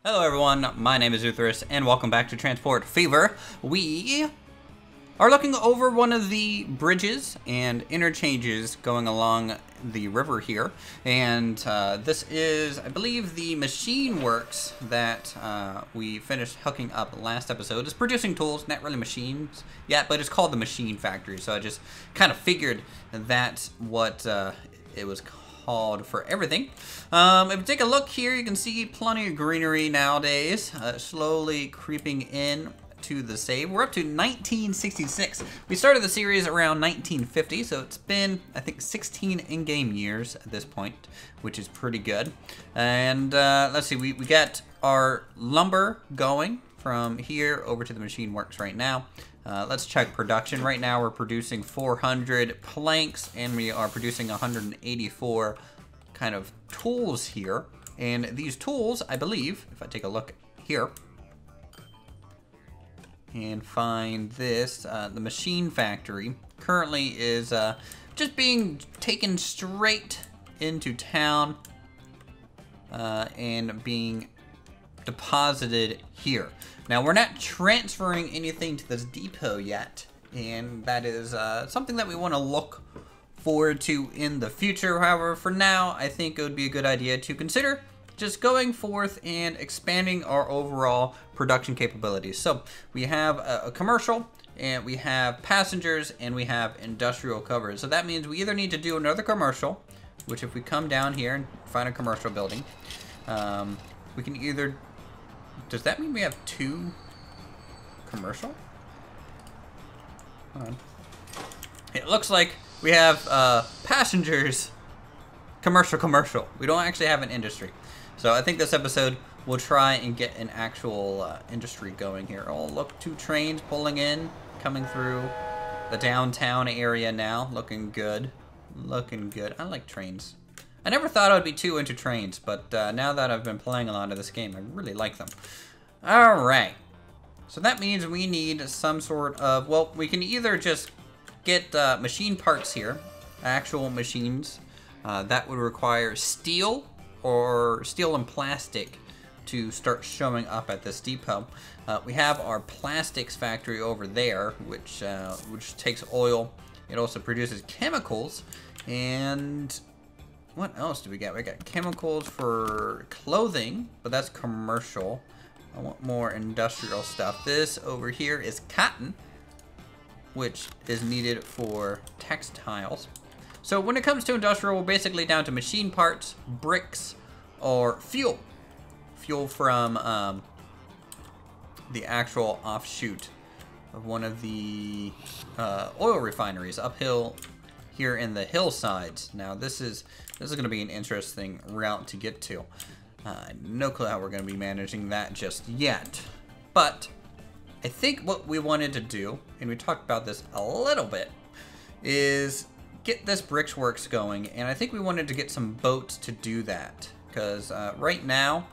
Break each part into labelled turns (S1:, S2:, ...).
S1: Hello everyone, my name is Uthris, and welcome back to Transport Fever. We are looking over one of the bridges and interchanges going along the river here, and this is, I believe, the machine works that we finished hooking up last episode. It's producing tools, not really machines yet, but it's called the Machine Factory, so I just kind of figured that's what it was called for everything. If you take a look here, you can see plenty of greenery nowadays, slowly creeping in to the save. We're up to 1966. We started the series around 1950, so it's been, I think, 16 in-game years at this point, which is pretty good. And let's see, we got our lumber going from here over to the machine works right now. Let's check production. Right now we're producing 400 planks and we are producing 184 kind of tools here. And these tools, I believe, if I take a look here and find this, the Machine Factory currently is just being taken straight into town and being deposited here. Now, we're not transferring anything to this depot yet, and that is something that we want to look forward to in the future. However, for now, I think it would be a good idea to consider just going forth and expanding our overall production capabilities. So we have a commercial, and we have passengers, and we have industrial coverage. So that means we either need to do another commercial, which if we come down here and find a commercial building, we can either... Does that mean we have two commercial? Hold on. It looks like we have passengers, commercial. We don't actually have an industry. So I think this episode we'll try and get an actual industry going here. Oh, look, two trains pulling in, coming through the downtown area now. Looking good. Looking good. I like trains. I never thought I would be too into trains, but now that I've been playing a lot of this game, I really like them. Alright. So that means we need some sort of... Well, we can either just get machine parts here, actual machines. That would require steel or steel and plastic to start showing up at this depot. We have our plastics factory over there, which takes oil. It also produces chemicals, and... What else do we got? We got chemicals for clothing, but that's commercial. I want more industrial stuff. This over here is cotton, which is needed for textiles. So when it comes to industrial, we're basically down to machine parts, bricks, or fuel. Fuel from the actual offshoot of one of the oil refineries uphill here in the hillsides. Now this is going to be an interesting route to get to. No clue how we're going to be managing that just yet. But I think what we wanted to do, and we talked about this a little bit, is get this bricks works going. And I think we wanted to get some boats to do that. Because right now,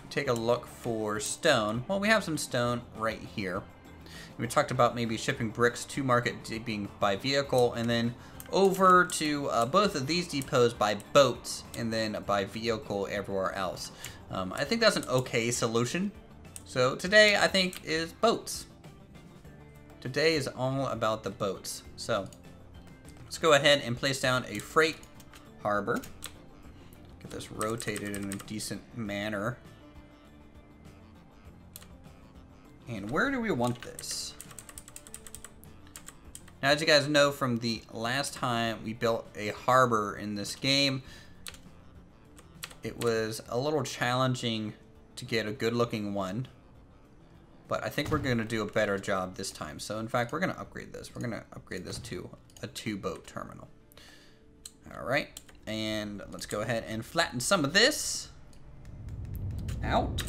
S1: take a look for stone. Well, we have some stone right here. We talked about maybe shipping bricks to market being by vehicle, and then over to both of these depots by boats, and then by vehicle everywhere else. I think that's an okay solution. So today, I think, is boats. Today is all about the boats. So let's go ahead and place down a freight harbor. Get this rotated in a decent manner. And where do we want this? Now, as you guys know from the last time we built a harbor in this game, it was a little challenging to get a good looking one. But I think we're going to do a better job this time. So in fact, we're going to upgrade this. We're going to upgrade this to a 2-boat terminal. All right. And let's go ahead and flatten some of this out.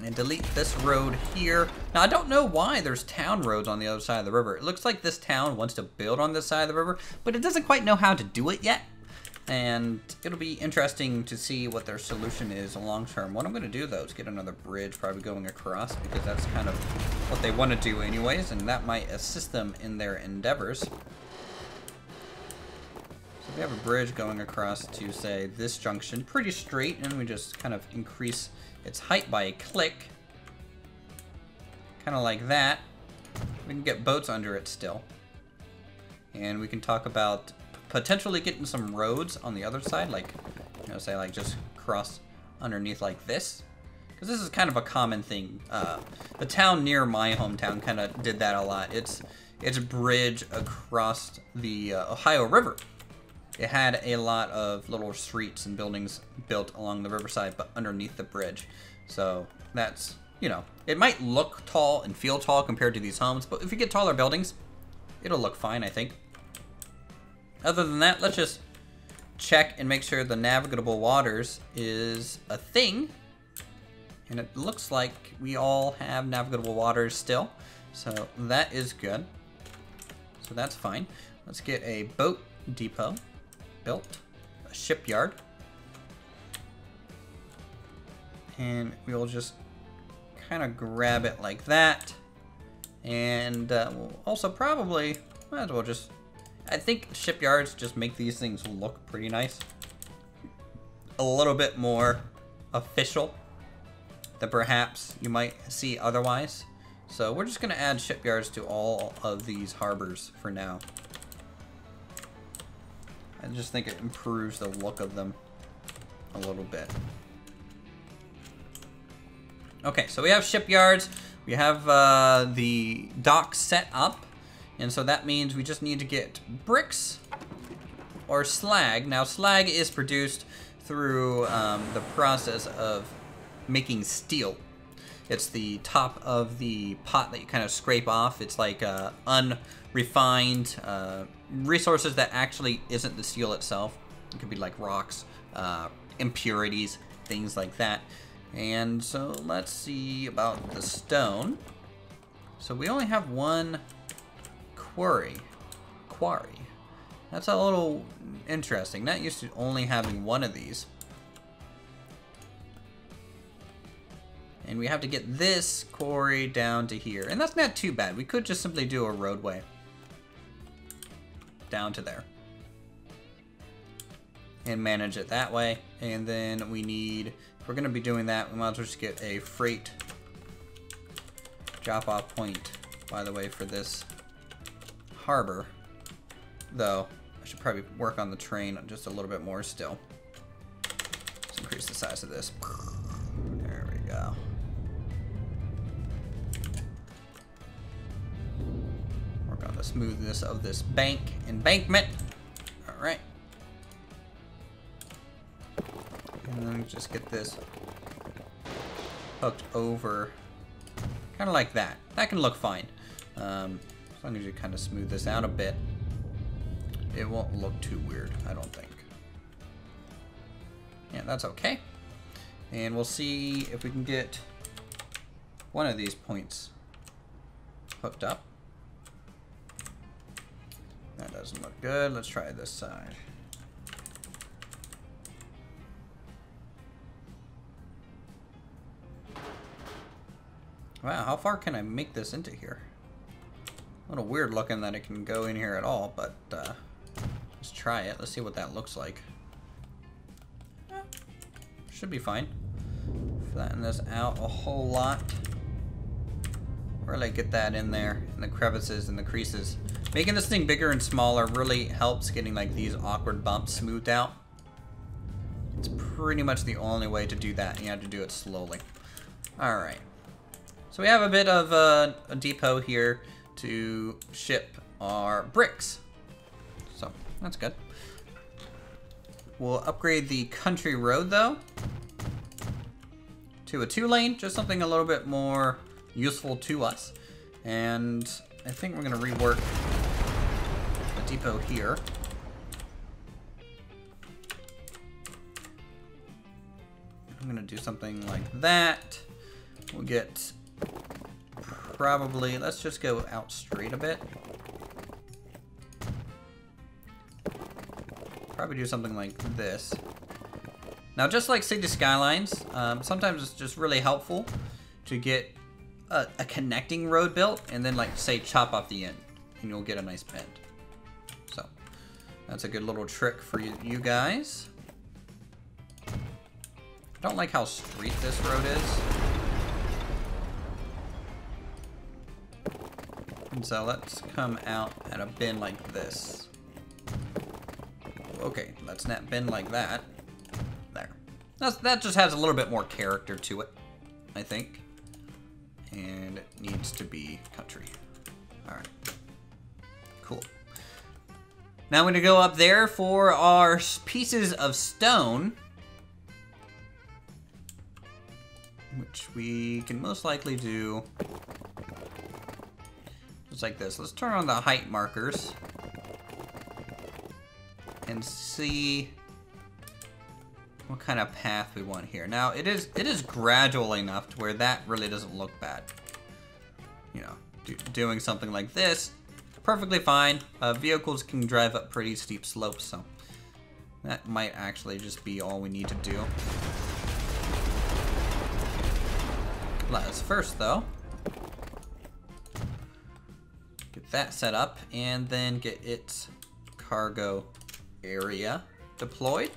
S1: And delete this road here. Now, I don't know why there's town roads on the other side of the river. It looks like this town wants to build on this side of the river, but it doesn't quite know how to do it yet. And it'll be interesting to see what their solution is long term. What I'm going to do, though, is get another bridge probably going across, because that's kind of what they want to do anyways, and that might assist them in their endeavors. So we have a bridge going across to, say, this junction. Pretty straight, and we just kind of increase its height by a click. Kind of like that. We can get boats under it still. And we can talk about potentially getting some roads on the other side, like, you know, say, like, just cross underneath like this. Because this is kind of a common thing. The town near my hometown kind of did that a lot. It's a bridge across the Ohio River. It had a lot of little streets and buildings built along the riverside, but underneath the bridge. So that's, you know, it might look tall and feel tall compared to these homes, but if you get taller buildings, it'll look fine, I think. Other than that, let's just check and make sure the navigable waters is a thing. And it looks like we all have navigable waters still. So that is good. So that's fine. Let's get a boat depot built, a shipyard. And we'll just kind of grab it like that. And we'll also probably, might as well just, I think shipyards just make these things look pretty nice. A little bit more official than perhaps you might see otherwise. So we're just going to add shipyards to all of these harbors for now. I just think it improves the look of them a little bit. Okay, so we have shipyards. We have the docks set up. And so that means we just need to get bricks or slag. Now, slag is produced through the process of making steel. It's the top of the pot that you kind of scrape off. It's like unrefined resources that actually isn't the steel itself. It could be like rocks, impurities, things like that. And so let's see about the stone. So we only have one quarry. That's a little interesting. Not used to only having one of these. And we have to get this quarry down to here. And that's not too bad. We could just simply do a roadway down to there. And manage it that way. And then we need, if we're going to be doing that, we might as well just get a freight drop-off point, by the way, for this harbor. Though, I should probably work on the train just a little bit more still. Let's increase the size of this. There we go. Work on the smoothness of this embankment. Alright. And then just get this hooked over. Kind of like that. That can look fine. As long as you kind of smooth this out a bit, it won't look too weird, I don't think. Yeah, that's okay. And we'll see if we can get one of these points hooked up. That doesn't look good. Let's try this side. Wow, how far can I make this into here? A little weird looking that it can go in here at all, but let's try it. Let's see what that looks like. Should be fine. Flatten this out a whole lot. Really get that in there, in the crevices and the creases. Making this thing bigger and smaller really helps getting like these awkward bumps smoothed out. It's pretty much the only way to do that. You have to do it slowly. Alright. So we have a bit of a depot here to ship our bricks. So that's good. We'll upgrade the country road though to a 2-lane, just something a little bit more useful to us. And I think we're gonna rework the depot here. I'm gonna do something like that. We'll get probably, let's just go out straight a bit. Probably do something like this. Now, just like City Skylines, sometimes it's just really helpful to get a connecting road built and then, like, say, chop off the end, and you'll get a nice bend. So, That's a good little trick for you guys. I don't like how straight this road is. And so let's come out at a bend like this. Okay, let's not bend like that. There. That just has a little bit more character to it, I think. And it needs to be country. Alright. Cool. Now I'm going to go up there for our pieces of stone. Which we can most likely do just like this. Let's turn on the height markers. And see what kind of path we want here. Now it is gradual enough to where that really doesn't look bad. You know, doing something like this, perfectly fine. Vehicles can drive up pretty steep slopes, so that might actually just be all we need to do. Let's first though get that set up and then get its cargo area deployed.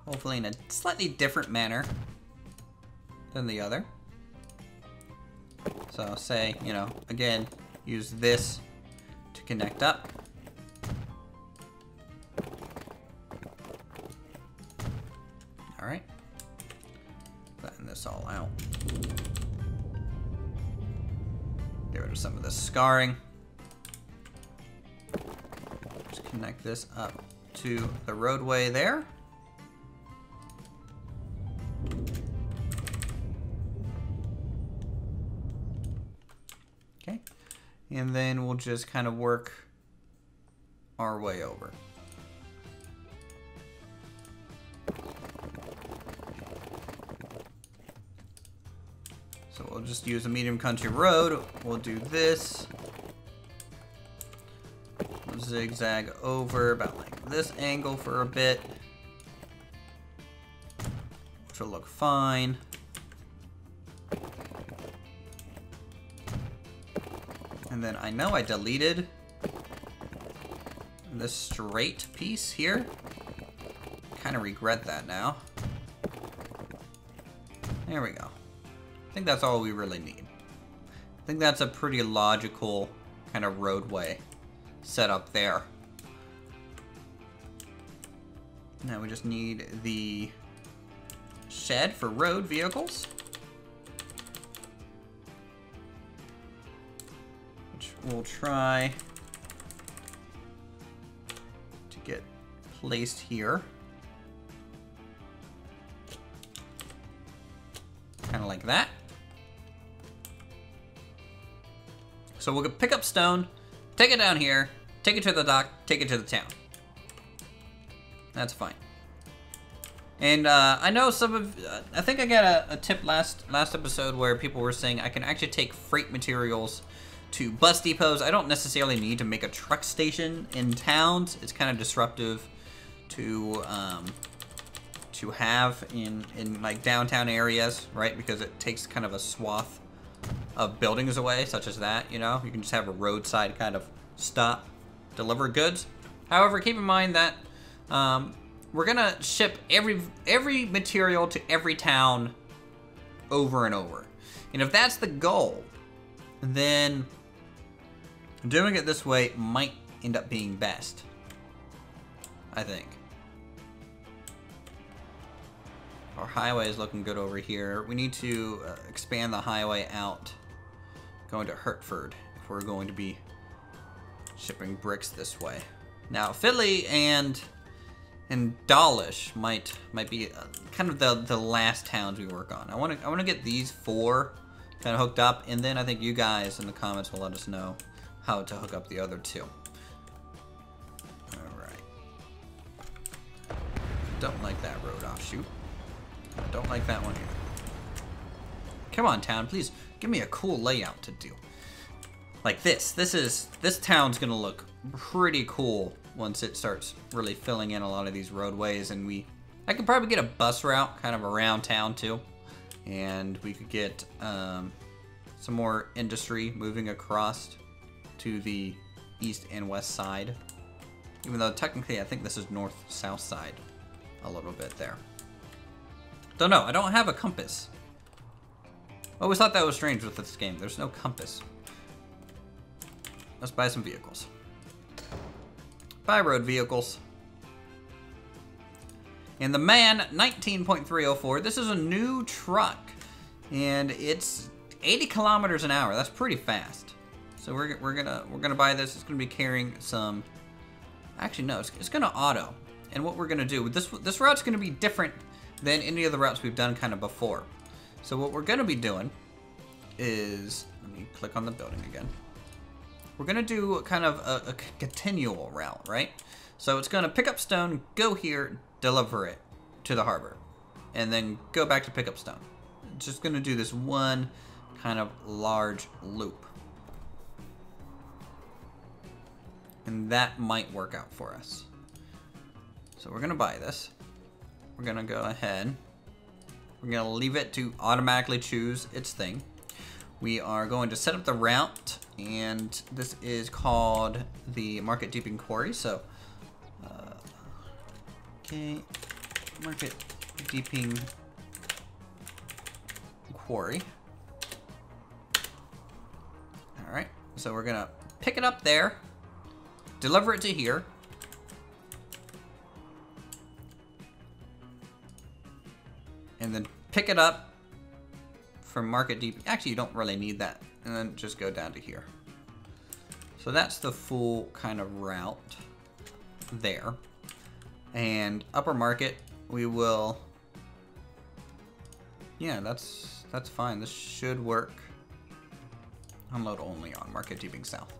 S1: Hopefully in a slightly different manner than the other. So say, you know, again, use this to connect up. All right. Flatten this all out. Get rid of some of the scarring. Just connect this up to the roadway there. Okay. And then we'll just kind of work our way over. So we'll just use a medium country road. We'll do this. We'll zigzag over about like this angle for a bit, which will look fine. And then I know I deleted this straight piece here. Kind of regret that now. There we go. I think that's all we really need. I think that's a pretty logical kind of roadway set up there. Now we just need the shed for road vehicles, which we'll try to get placed here. Kind of like that. So we'll pick up stone, take it down here, take it to the dock, take it to the town. That's fine. And I know some of, I think I got a tip last episode where people were saying I can actually take freight materials to bus depots. I don't necessarily need to make a truck station in towns. It's kind of disruptive to have in like downtown areas, right? Because it takes kind of a swath of buildings away, such as that, you know? You can just have a roadside kind of stop, deliver goods. However, keep in mind that we're gonna ship every material to every town over and over. And if that's the goal, then doing it this way might end up being best, I think. Our highway is looking good over here. We need to expand the highway out, going to Hertford, if we're going to be shipping bricks this way. Now, Fidley and Dawlish might be kind of the last towns we work on. I want to get these 4 kind of hooked up, and then I think you guys in the comments will let us know how to hook up the other 2. All right. Don't like that road offshoot. I don't like that one either. Come on, town, please give me a cool layout to do. Like this. This town's gonna look pretty cool once it starts really filling in a lot of these roadways, and I could probably get a bus route kind of around town too, and we could get some more industry moving across to the east and west side. Even though technically I think this is north-south side a little bit there. Don't know, I don't have a compass. I always thought that was strange with this game. There's no compass. Let's buy some vehicles. Buy road vehicles. And the MAN 19.304, this is a new truck. And it's 80 kilometers an hour. That's pretty fast. So we're gonna buy this. It's gonna be carrying some. Actually, no, it's gonna auto. And what we're gonna do with this route's gonna be different than any of the routes we've done kind of before. So what we're gonna be doing is, let me click on the building again. We're gonna do kind of a continual route, right? So it's gonna pick up stone, go here, deliver it to the harbor, and then go back to pick up stone. It's just gonna do this one kind of large loop. And that might work out for us. So we're gonna buy this. We're gonna go ahead. We're gonna leave it to automatically choose its thing. We are going to set up the route, and this is called the Market Deeping Quarry. So, okay, Market Deeping Quarry. All right, so we're gonna pick it up there, deliver it to here. And then pick it up from Market Deep. Actually, you don't really need that. And then just go down to here. So that's the full kind of route there. And upper market, we will. Yeah, that's fine. This should work. Unload only on Market Deeping South.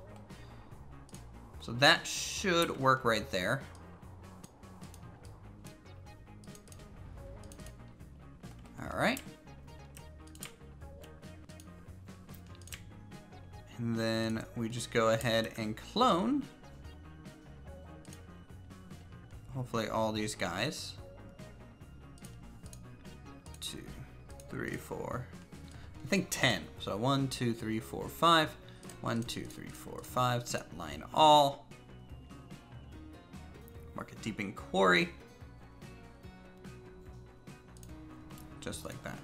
S1: So that should work right there. All right. And then we just go ahead and clone, hopefully, all these guys. 2, 3, 4. I think 10. So 1, 2, 3, 4, 5. 1, 2, 3, 4, 5. Set line all. Market Deeping Quarry. Just like that.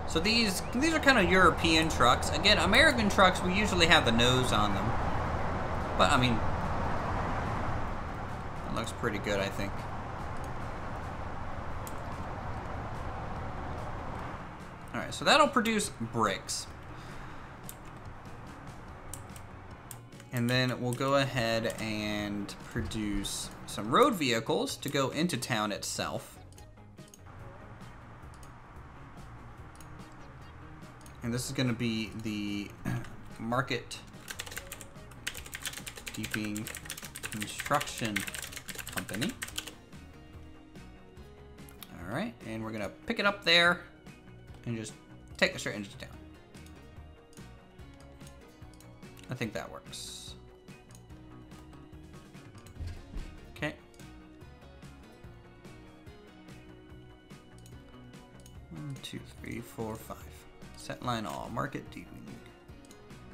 S1: So these are kind of European trucks. Again, American trucks, we usually have the nose on them. But, I mean, it looks pretty good, I think. Alright, so that'll produce bricks. And then we'll go ahead and produce some road vehicles to go into town itself. And this is going to be the Market Deeping Construction Company. All right, and we're going to pick it up there and just take it straight into town. I think that works. Okay. 1, 2, 3, 4, 5. Set line all. Market Deeping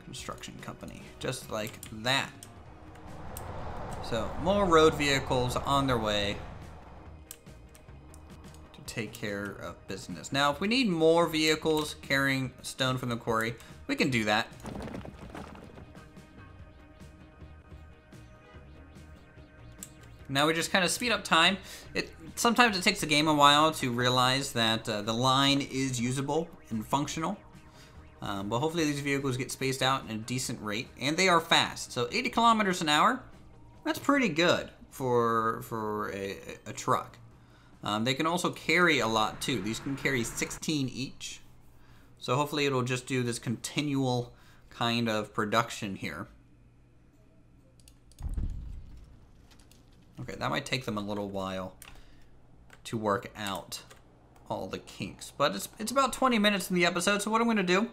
S1: Construction Company. Just like that. So, more road vehicles on their way to take care of business. Now, if we need more vehicles carrying stone from the quarry, we can do that. Now we just kind of speed up time. Sometimes it takes the game a while to realize that the line is usable and functional. But hopefully these vehicles get spaced out in a decent rate, and they are fast. So 80 kilometers an hour, that's pretty good for a truck. They can also carry a lot too. These can carry 16 each. So hopefully it'll just do this continual kind of production here. Okay, that might take them a little while to work out all the kinks. But it's about 20 minutes in the episode, so what I'm going to do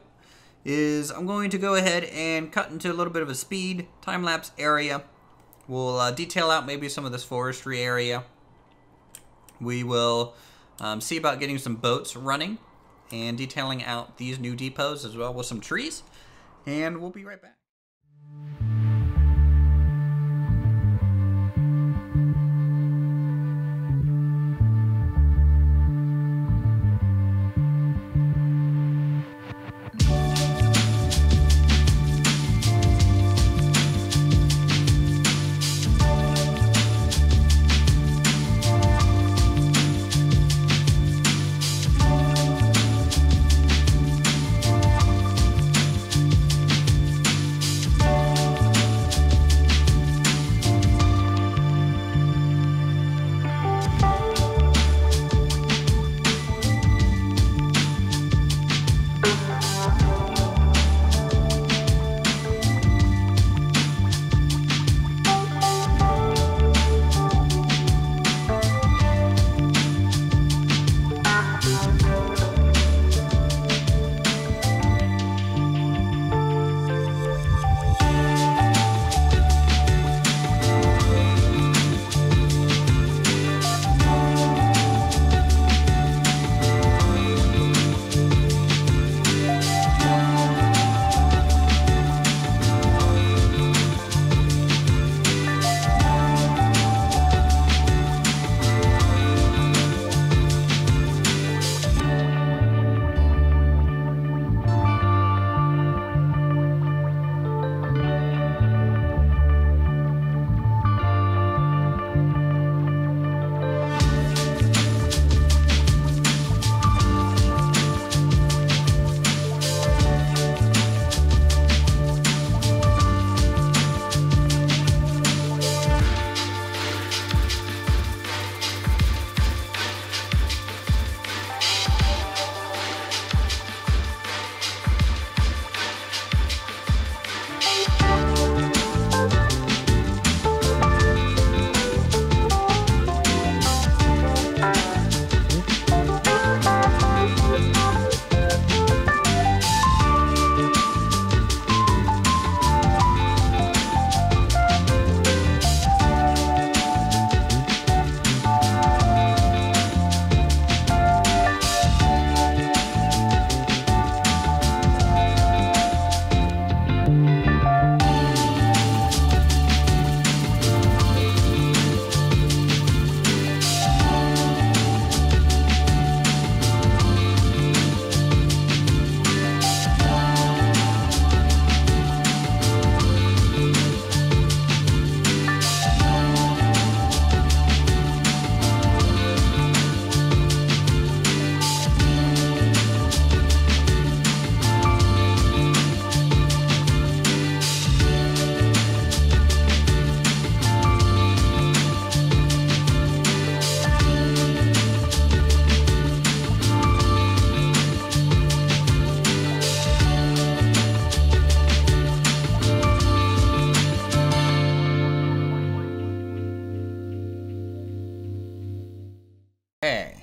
S1: is I'm going to go ahead and cut into a little bit of a speed time-lapse area. We'll detail out maybe some of this forestry area. We will see about getting some boats running and detailing out these new depots as well with some trees. and we'll be right back.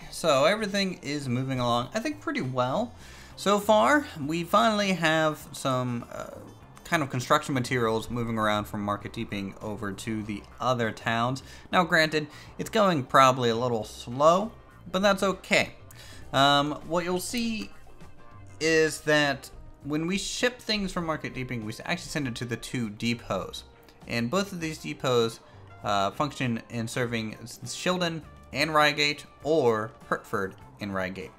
S1: So everything is moving along, I think, pretty well so far. We finally have some kind of construction materials moving around from Market Deeping over to the other towns. Now, granted, it's going probably a little slow, but that's okay. What you'll see is that when we ship things from Market Deeping, we actually send it to the 2 depots. And both of these depots function in serving Shildon and Reigate, or Hertford and Reigate.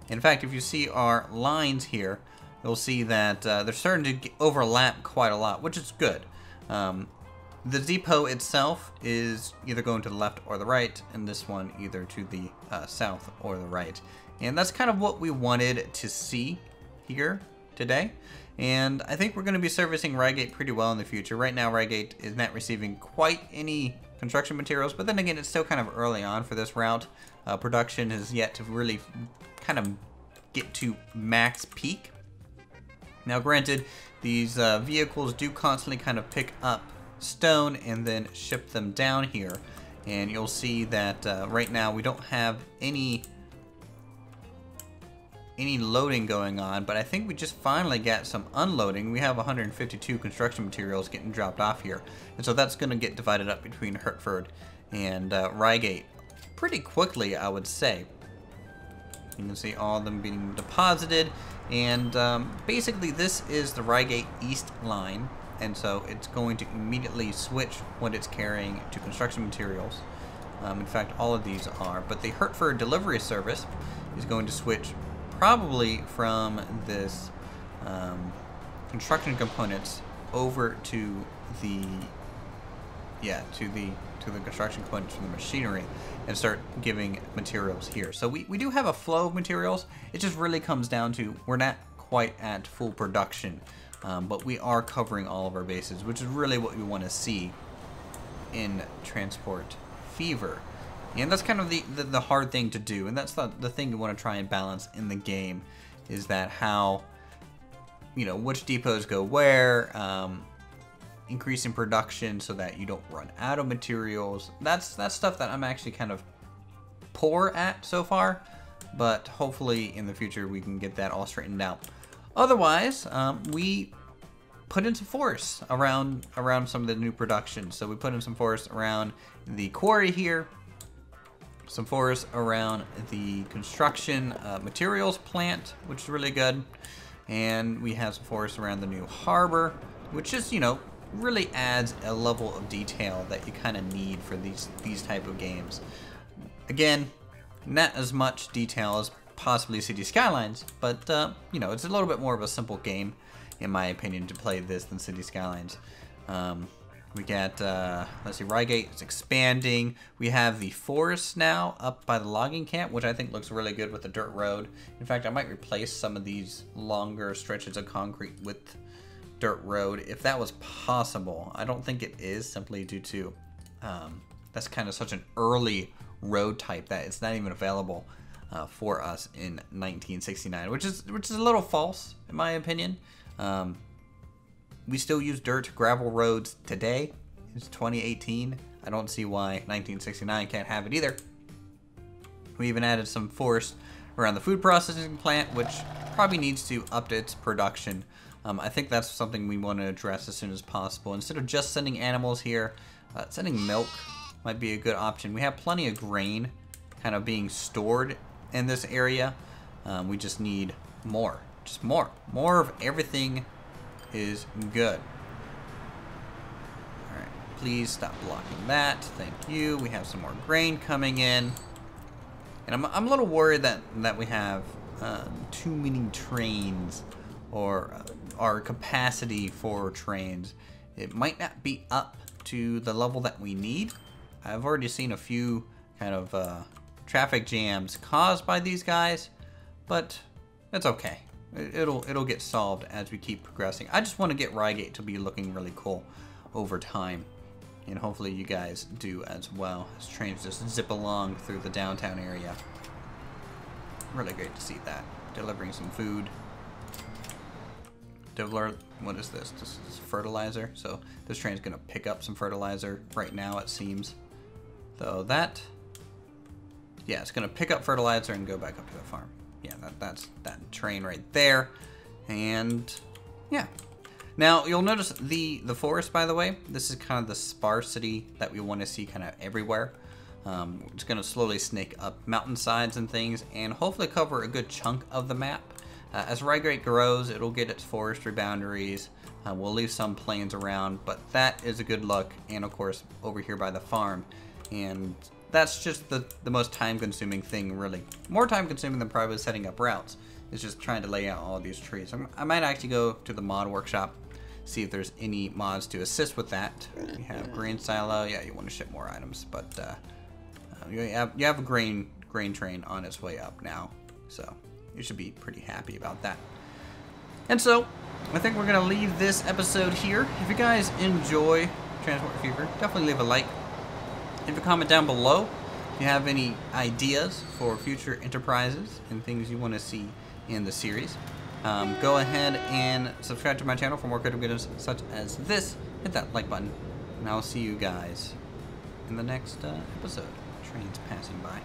S1: In fact, if you see our lines here, you'll see that they're starting to overlap quite a lot, which is good. The depot itself is either going to the left or the right, and this one either to the south or the right. And that's kind of what we wanted to see here today. And I think we're going to be servicing Reigate pretty well in the future. Right now, Reigate is not receiving quite any construction materials, but then again, it's still kind of early on for this route. Production is yet to really kind of get to max peak. Now, granted, these vehicles do constantly kind of pick up stone and then ship them down here. And you'll see that right now we don't have any loading going on, but I think we just finally got some unloading. We have 152 construction materials getting dropped off here, and so that's going to get divided up between Hertford and Reigate pretty quickly, I would say. You can see all of them being deposited, and basically this is the Reigate East line, and so it's going to immediately switch what it's carrying to construction materials. In fact, all of these are, but the Hertford delivery service is going to switch probably from this construction components over to the to the construction components from the machinery and start giving materials here. So we do have a flow of materials. It just really comes down to we're not quite at full production, but we are covering all of our bases, which is really what we want to see in Transport Fever. And that's kind of the hard thing to do, and that's the thing you want to try and balance in the game, is that how, you know, which depots go where, increasing production so that you don't run out of materials. That's stuff that I'm actually kind of poor at so far, but hopefully in the future we can get that all straightened out. Otherwise, we put in some force around some of the new production. So we put in some force around the quarry here, some force around the construction materials plant, which is really good, and we have some force around the new harbor, which is, you know, really adds a level of detail that you kind of need for these type of games. Again, not as much detail as possibly City Skylines, but you know, it's a little bit more of a simple game, in my opinion, to play this than City Skylines. We got, let's see, Reigate is expanding. We have the forest now up by the logging camp, which I think looks really good with the dirt road. In fact, I might replace some of these longer stretches of concrete with dirt road if that was possible. I don't think it is, simply due to that's kind of such an early road type that it's not even available for us in 1969, which is a little false in my opinion. We still use dirt gravel roads today. It's 2018. I don't see why 1969 can't have it either. We even added some forest around the food processing plant, which probably needs to up its production. I think that's something we want to address as soon as possible. Instead of just sending animals here, sending milk might be a good option. We have plenty of grain kind of being stored in this area. We just need more. Just more. More of everything is good. Alright, please stop blocking that. Thank you. We have some more grain coming in. And I'm a little worried that we have too many trains, or our capacity for trains. It might not be up to the level that we need. I've already seen a few kind of traffic jams caused by these guys, but it's okay. It'll get solved as we keep progressing. I just want to get Reigate to be looking really cool over time, and hopefully you guys do as well, as trains just zip along through the downtown area. Really great to see that. Delivering some food. What is this? This is fertilizer. So this train's gonna pick up some fertilizer right now, it seems. So that, yeah, it's gonna pick up fertilizer and go back up to the farm. Yeah, that's that train right there. And yeah. Now you'll notice the forest, by the way, this is kind of the sparsity that we want to see kind of everywhere. It's gonna slowly snake up mountainsides and things, and hopefully cover a good chunk of the map. As Reigate grows, it'll get its forestry boundaries. We'll leave some plains around, but that is a good look. And of course, over here by the farm. And that's just the most time-consuming thing, really. More time-consuming than probably setting up routes. It's just trying to lay out all these trees. I might actually go to the mod workshop, see if there's any mods to assist with that. We have grain silo. Yeah, you want to ship more items, but you have a grain train on its way up now, so you should be pretty happy about that. And so, I think we're going to leave this episode here. If you guys enjoy Transport Fever, definitely leave a like. Leave a comment down below if you have any ideas for future enterprises and things you want to see in the series. Go ahead and subscribe to my channel for more creative videos such as this. Hit that like button, and I'll see you guys in the next episode. Trains passing by.